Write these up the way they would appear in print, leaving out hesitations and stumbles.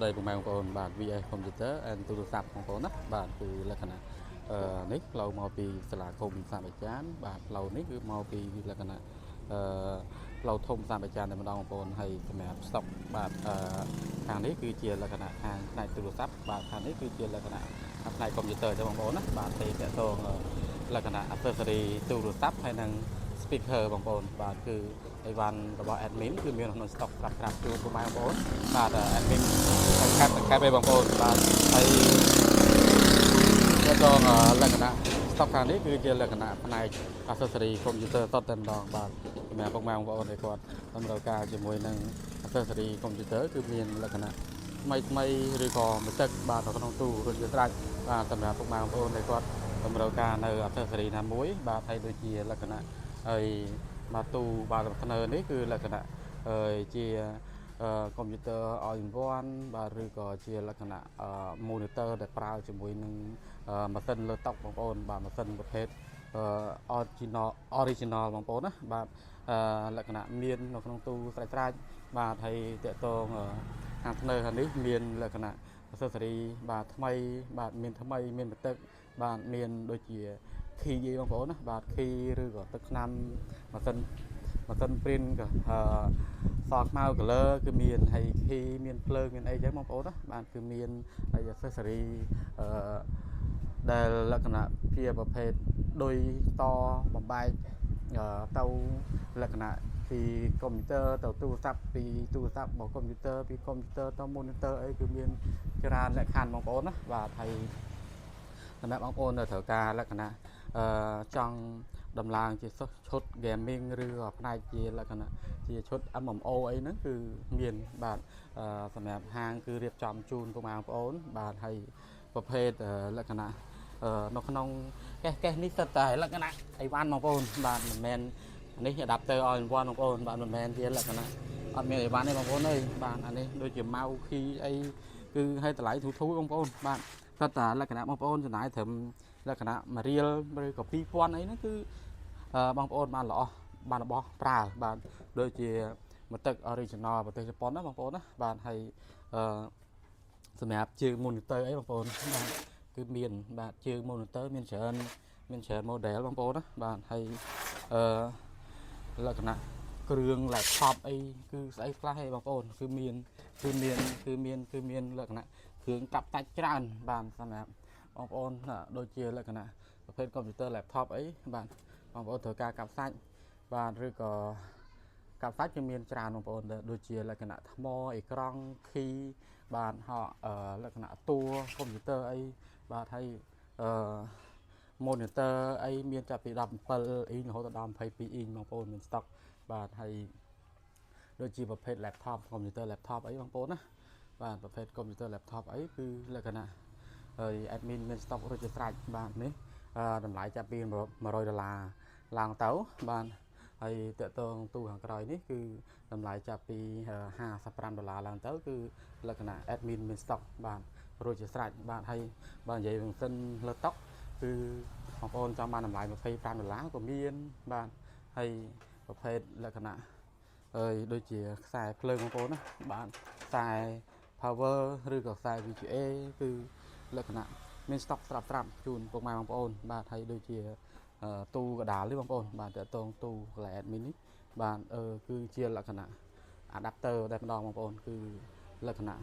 ស្ដីពុកម៉ែបងប្អូនបាទ VS Computer and ទូរស័ព្ទបងប្អូនណាបាទគឺលក្ខណៈនេះផ្លូវមកពីសាលាឃុំសាមចានបាទផ្លូវនេះគឺមកពីលក្ខណៈផ្លូវធំសាមចានតែម្ដងបងប្អូនហើយសម្រាប់ស្តុកបាទខាងនេះគឺជាលក្ខណៈខាងផ្នែកទូរស័ព្ទបាទខាងនេះគឺជាលក្ខណៈផ្នែក Computer ទេបងប្អូនណាបាទទីតកតងលក្ខណៈ accessory ទូរស័ព្ទហើយនឹង speaker បងប្អូនបាទគឺអីវ៉ាន់របស់ admin គឺមានក្នុង stock ស្រាប់ជូនពុកម៉ែបងប្អូនបាទ admin កាត់ឲ្យបងប្អូនបាទហើយដល់លក្ខណៈ stock ខាងនេះគឺជាលក្ខណៈផ្នែក accessory computer តតែម្ដងបាទសម្រាប់ពុកម៉ែបងប្អូនដែលគាត់តម្រូវការជាមួយនឹង accessory computer គឺមានលក្ខណៈថ្មីឬក៏មួយទឹកបាទនៅក្នុងទូរជាស្រេចបាទសម្រាប់ពុកម៉ែបងប្អូនដែលគាត់តម្រូវការនៅ accessory ណាមួយបាទហើយដូចជាលក្ខណៈហើយកទូបាទស្នើនេះគឺលក្ខណៈជាកុំព្យូទ័រ all in one បាទឬក៏ជាលក្ខណៈ monitor ដែលប្រើជាមួយនឹងម៉ាស៊ីនលើតុបងប្អូនបាទម៉ាស៊ីនប្រភេទoriginal បងប្អូនណាបាទលក្ខណៈមាននៅក្នុងទូស្រេចបាទហើយតកតងខាងស្នើខាងនេះមានលក្ខណៈ accessory បាទថ្មីបាទមានថ្មីមានបន្ទឹកបាទមានដូចជា key បងប្អូនណាបាទ key ឬក៏ទឹកថ្នាំម៉ាស៊ីន print ក៏សខ្មៅ color គឺមានហើយ key មានភ្លើងមានអីចឹងបងប្អូនណាបាទគឺមានហើយ accessory ដែលលក្ខណៈជាប្រភេទដូចតបំបែកទៅលក្ខណៈពីកុំព្យូទ័រទៅទូរស័ព្ទពីទូរស័ព្ទមកកុំព្យូទ័រពីកុំព្យូទ័រទៅ monitor អីគឺមានច្រើនលក្ខខណ្ឌបងប្អូនណាបាទហើយសម្រាប់បងប្អូននៅត្រូវការលក្ខណៈចង់ដំឡើងជាឈុត gaming ឬផ្នែកជាលក្ខណៈជាឈុត MMO អីហ្នឹងគឺមានបាទសម្រាប់ហាងគឺរៀបចំជូនពុកម៉ែបងប្អូនបាទហើយប្រភេទលក្ខណៈនៅក្នុងកេសនេះសិតតែលក្ខណៈអីវ៉ាន់បងប្អូនបាទមិនមែននេះ adapter all in one បងប្អូនបាទមិនមែនជាលក្ខណៈអត់មានអីវ៉ាន់ទេបងប្អូនអើយបាទអានេះដូចជា mouse key អីគឺឲ្យតម្លៃធូរបងប្អូនបាទសិតតែលក្ខណៈបងប្អូនចំណាយត្រឹមលក្ខណៈ1រៀលឬក៏2000អីហ្នឹងគឺបងប្អូនបានល្អបានរបស់ប្រើបាទដូចជាមកទឹក original ប្រទេសជប៉ុនណាបងប្អូនណាបាទហើយសម្រាប់ជើង monitor អីបងប្អូនបាទគឺមានបាទជើង monitor មានច្រើន model បងប្អូនណាបាទហើយលក្ខណៈគ្រឿង laptop អីគឺស្អីខ្លះឯងបងប្អូនគឺមានលក្ខណៈគ្រឿងកាប់តាច់ច្រើនបាទសម្រាប់បងប្អូនដូចជាលក្ខណៈប្រភេទ computer laptop អីបាទបងប្អូនត្រូវការកាប់សាច់បាទឬក៏កាប់សាច់គឺមានច្រើនបងប្អូនដូចជាលក្ខណៈថ្មអេក្រង់ key បាទហកលក្ខណៈតួ computer អីបាទហើយmonitor អីមានចាប់ពី17អ៊ីងរហូតដល់22អ៊ីងបងប្អូនមាន stock បាទហើយដូចជាប្រភេទ laptop computer laptop អីបងប្អូនណាបាទប្រភេទ computer laptop អីគឺលក្ខណៈហើយ admin មាន stock រួចជាស្រេចបាទនេះតម្លៃចាប់ពី$100ឡើងទៅបាទហើយតកតងទូខាងក្រោយនេះគឺតម្លៃចាប់ពី$55ឡើងទៅគឺលក្ខណៈ admin មាន stock បាទរួចជាស្រេចបាទហើយបើនិយាយវិញសិនលើតុគឺបងប្អូនចង់បានតម្លៃ$25ក៏មានបាទហើយប្រភេទលក្ខណៈដូចជាខ្សែភ្លើងបងប្អូនណាបាទខ្សែ power ឬក៏ខ្សែ VGA គឺលក្ខណៈមាន stock ស្រាប់ជូនពុកម៉ែបងប្អូនបាទហើយដូចជាទូកដាលនេះបងប្អូនបាទតើតងទូកន្លែង admin នេះបាទគឺជាលក្ខណៈ adapter តែម្ដងបងប្អូនគឺលក្ខណៈ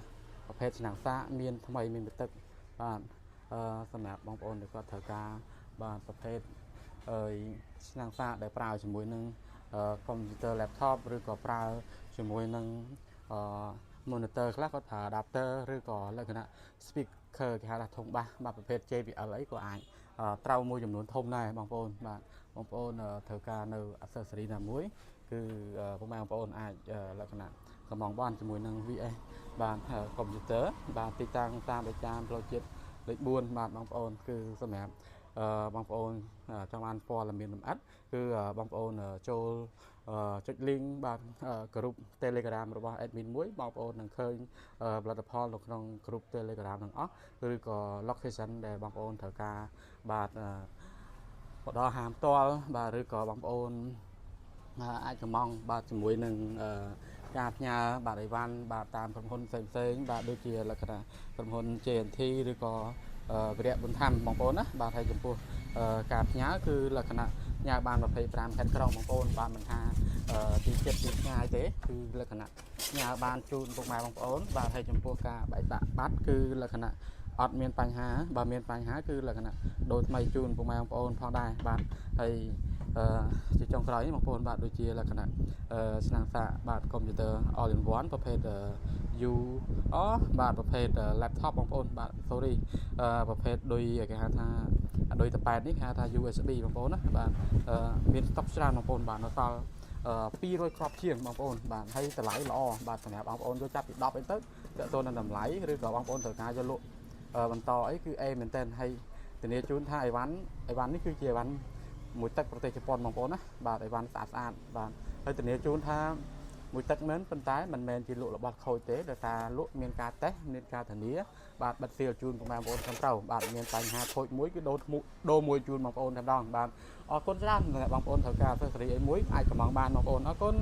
ប្រភេទឆ្នាំងសាកមានថ្មីមានទឹកបាទសម្រាប់បងប្អូនដែលគាត់ត្រូវការបាទប្រភេទឆ្នាំងសាកដែលប្រើជាមួយនឹងcomputer laptop ឬក៏ប្រើជាមួយនឹងmonitor ខ្លះគាត់ប្រើ adapter ឬក៏លក្ខណៈ speaker គេហៅថាធុងបាសបាទប្រភេទ JBL អីក៏អាចត្រូវមួយចំនួនធំដែរបងប្អូនបាទបងប្អូនត្រូវការនៅ accessory ណាមួយគឺពុកម៉ែបងប្អូនអាចលក្ខណៈកំងបានជាមួយនឹង VS បាទ computer បាទទីតាំងតាមលេខតាមផ្លូវជាតិលេខ4បាទបងប្អូនគឺសម្រាប់បងប្អូនចង់បានព័ត៌មានលម្អិតគឺបងប្អូនចូលចុច link បាទ group Telegram របស់ admin មួយបងប្អូននឹងឃើញផលិតផលនៅក្នុង group Telegram ទាំងអស់ឬក៏ location ដែលបងប្អូនត្រូវការបាទផ្ដល់ហាមផ្ទាល់បាទឬក៏បងប្អូនអាចកម្មង់បាទជាមួយនឹង ការផ្ញើបាទអីវ៉ាន់បាទតាមក្រុមហ៊ុនផ្សេងៗបាទដូចជាលក្ខណៈក្រុមហ៊ុន JNT ឬក៏វិរៈបុណ្យធម្មបងប្អូនណាបាទហើយចំពោះការផ្ញើគឺលក្ខណៈផ្ញើបាន25ខេត្តក្រុងបងប្អូនបាទមិនថាទីចិត្តទីឆ្ងាយទេគឺលក្ខណៈផ្ញើបានជូនពុកម៉ែបងប្អូនបាទហើយចំពោះការបែកបាក់បាត់គឺលក្ខណៈអត់មានបញ្ហាបើមានបញ្ហាគឺលក្ខណៈដូរថ្មីជូនពុកម៉ែបងប្អូនផងដែរបាទហើយជាចុងក្រោយនេះបងប្អូនបាទដូចជាលក្ខណៈឆ្នាំងសាកបាទកុំព្យូទ័រ all in one ប្រភេទ U បាទប្រភេទ laptop បងប្អូនបាទ sorry ប្រភេទដូចគេហៅថាដូចតប៉ែតនេះគេហៅថា USB បងប្អូនណាបាទមាន stock ច្រើនបងប្អូនបាទនៅសល់200គ្រាប់ជាងបងប្អូនបាទហើយតម្លៃល្អបាទសម្រាប់បងប្អូនយកចាប់ពី10អីទៅតើតើនឹងតម្លៃឬក៏បងប្អូនត្រូវការយកលក់បន្តអីគឺអេមែនតើហើយធានាជូនថាអីវ៉ាន់នេះគឺជាអីវ៉ាន់មួយទឹកប្រទេសជប៉ុនបងប្អូនណាបាទអីវ៉ាន់ស្អាតបាទហើយធានាជូនថាមួយទឹកមែនប៉ុន្តែមិនមែនជាលក់របស់ខូចទេដោយសារលក់មានការតេស្តមានការធានាបាទបិទសៀលជូនបងប្អូនត្រឹមត្រូវបាទមានបញ្ហាខូចមួយគឺដូរមួយជូនបងប្អូនតែម្ដងបាទអរគុណច្រើនសម្រាប់បងប្អូនត្រូវការអសស្រីអីមួយអាចកំងបានបងប្អូនអរគុណ